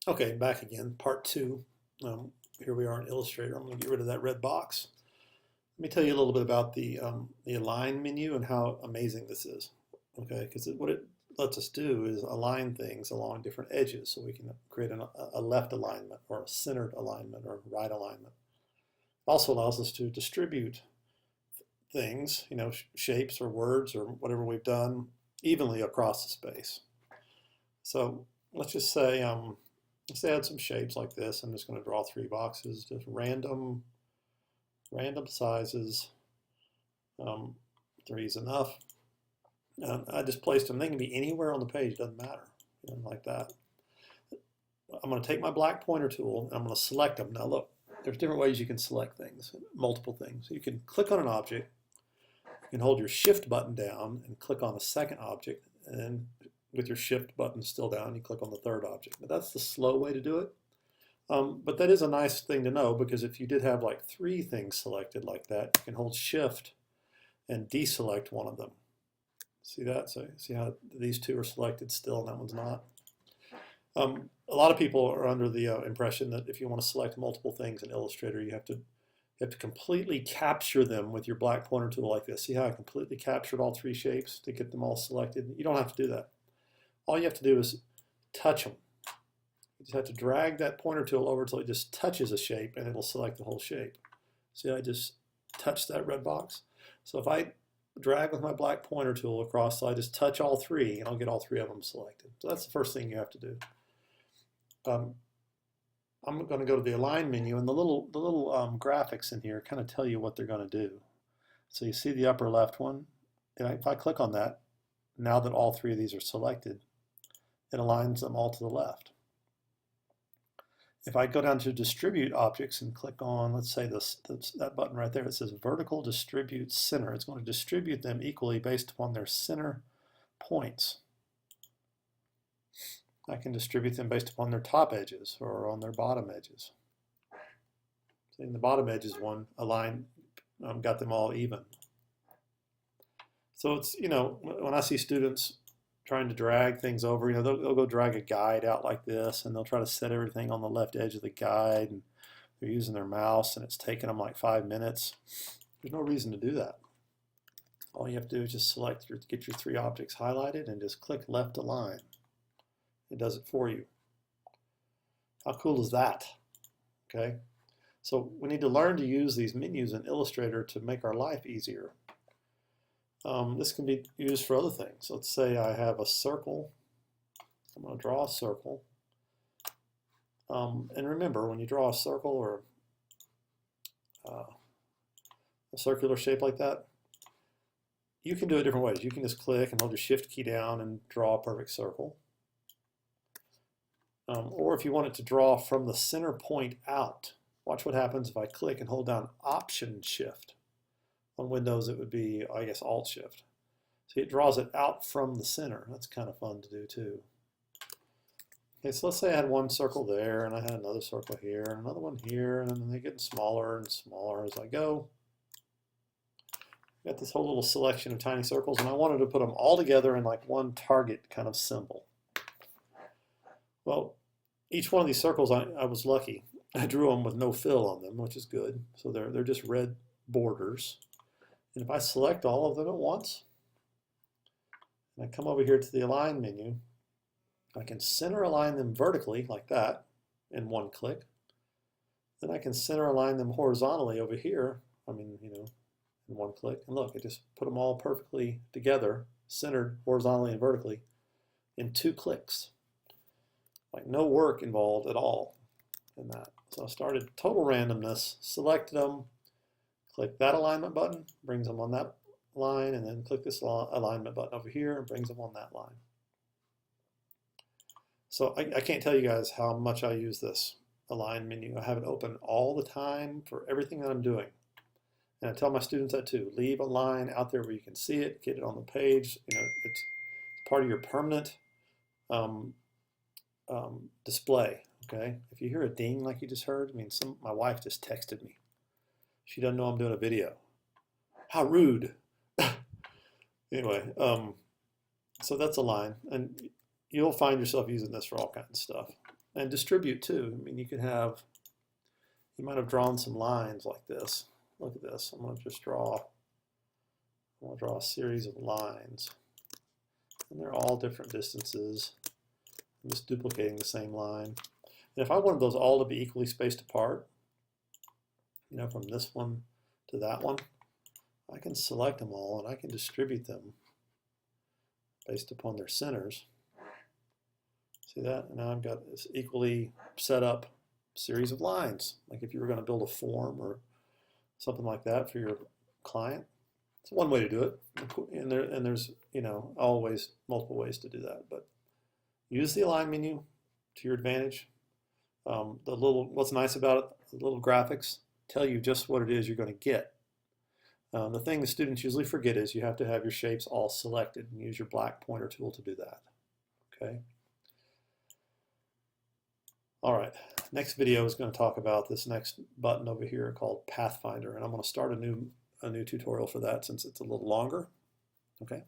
Okay, back again, part two. Here we are in Illustrator. I'm going to get rid of that red box. Let me tell you a little bit about the align menu and how amazing this is. Okay, because what it lets us do is align things along different edges, so we can create a left alignment or a centered alignment or right alignment. It also allows us to distribute things, shapes or words or whatever we've done evenly across the space. So let's just say let's add some shapes like this. I'm just going to draw three boxes, just random sizes. Three is enough. I just placed them. They can be anywhere on the page, doesn't matter, like that. I'm going to take my black pointer tool and I'm going to select them. Now look, there's different ways you can select things, multiple things. You can click on an object, you can hold your shift button down and click on a second object, and then with your shift button still down, you click on the third object. But that's the slow way to do it. But that is a nice thing to know, because if you did have like three things selected like that, you can hold shift and deselect one of them. See that? So see how these two are selected still and that one's not? A lot of people are under the impression that if you want to select multiple things in Illustrator, you have to completely capture them with your black pointer tool like this. See how I completely captured all three shapes to get them all selected? You don't have to do that. All you have to do is touch them. You just have to drag that pointer tool over until it just touches a shape and it'll select the whole shape. See, I just touched that red box. So if I drag with my black pointer tool across, so I just touch all three and I'll get all three of them selected. So that's the first thing you have to do. I'm going to go to the align menu, and the little graphics in here kind of tell you what they're going to do. So you see the upper left one, and if I click on that, now that all three of these are selected, it aligns them all to the left. If I go down to distribute objects and click on, let's say that button right there, it says vertical distribute center. It's going to distribute them equally based upon their center points. I can distribute them based upon their top edges or on their bottom edges. In the bottom edges one, align, got them all even. So it's, when I see students trying to drag things over, they'll go drag a guide out like this, and they'll try to set everything on the left edge of the guide, and they're using their mouse, and it's taking them like 5 minutes. There's no reason to do that. All you have to do is just get your three objects highlighted and just click left align. It does it for you. How cool is that? Okay, so we need to learn to use these menus in Illustrator to make our life easier. This can be used for other things. Let's say I have a circle. I'm going to draw a circle. And remember, when you draw a circle or a circular shape like that, you can do it different ways. You can just click and hold your shift key down and draw a perfect circle. Or if you want it to draw from the center point out, watch what happens if I click and hold down Option Shift. On Windows, it would be, I guess, Alt Shift. See, it draws it out from the center. That's kind of fun to do too. Okay, so let's say I had one circle there, and I had another circle here, and another one here, and then they're getting smaller and smaller as I go. Got this whole little selection of tiny circles, and I wanted to put them all together in like one target kind of symbol. Well, each one of these circles, I was lucky. I drew them with no fill on them, which is good. So they're just red borders. And if I select all of them at once, and I come over here to the align menu, I can center align them vertically like that in one click. Then I can center align them horizontally over here, in one click. And look, I just put them all perfectly together, centered horizontally and vertically in 2 clicks. Like no work involved at all in that. So I started total randomness, selected them, click that alignment button, brings them on that line, and then click this alignment button over here and brings them on that line. So I can't tell you guys how much I use this align menu. I have it open all the time for everything that I'm doing. And I tell my students that too. Leave a line out there where you can see it, get it on the page. It's part of your permanent display. Okay, if you hear a ding like you just heard, my wife just texted me. She doesn't know I'm doing a video. How rude. Anyway, so that's a line, and you'll find yourself using this for all kinds of stuff. And distribute too. I mean, you might have drawn some lines like this. Look at this. I'm going to draw a series of lines. And they're all different distances. I'm just duplicating the same line. And if I wanted those all to be equally spaced apart, from this one to that one, I can select them all and I can distribute them based upon their centers. See that? And now I've got this equally set up series of lines. Like if you were going to build a form or something like that for your client. It's one way to do it. And there's, always multiple ways to do that. But use the align menu to your advantage. What's nice about it, the little graphics tell you just what it is you're going to get. The thing the students usually forget is you have to have your shapes all selected and use your black pointer tool to do that. Okay. All right. Next video is going to talk about this next button over here called Pathfinder, and I'm going to start a new tutorial for that since it's a little longer. Okay.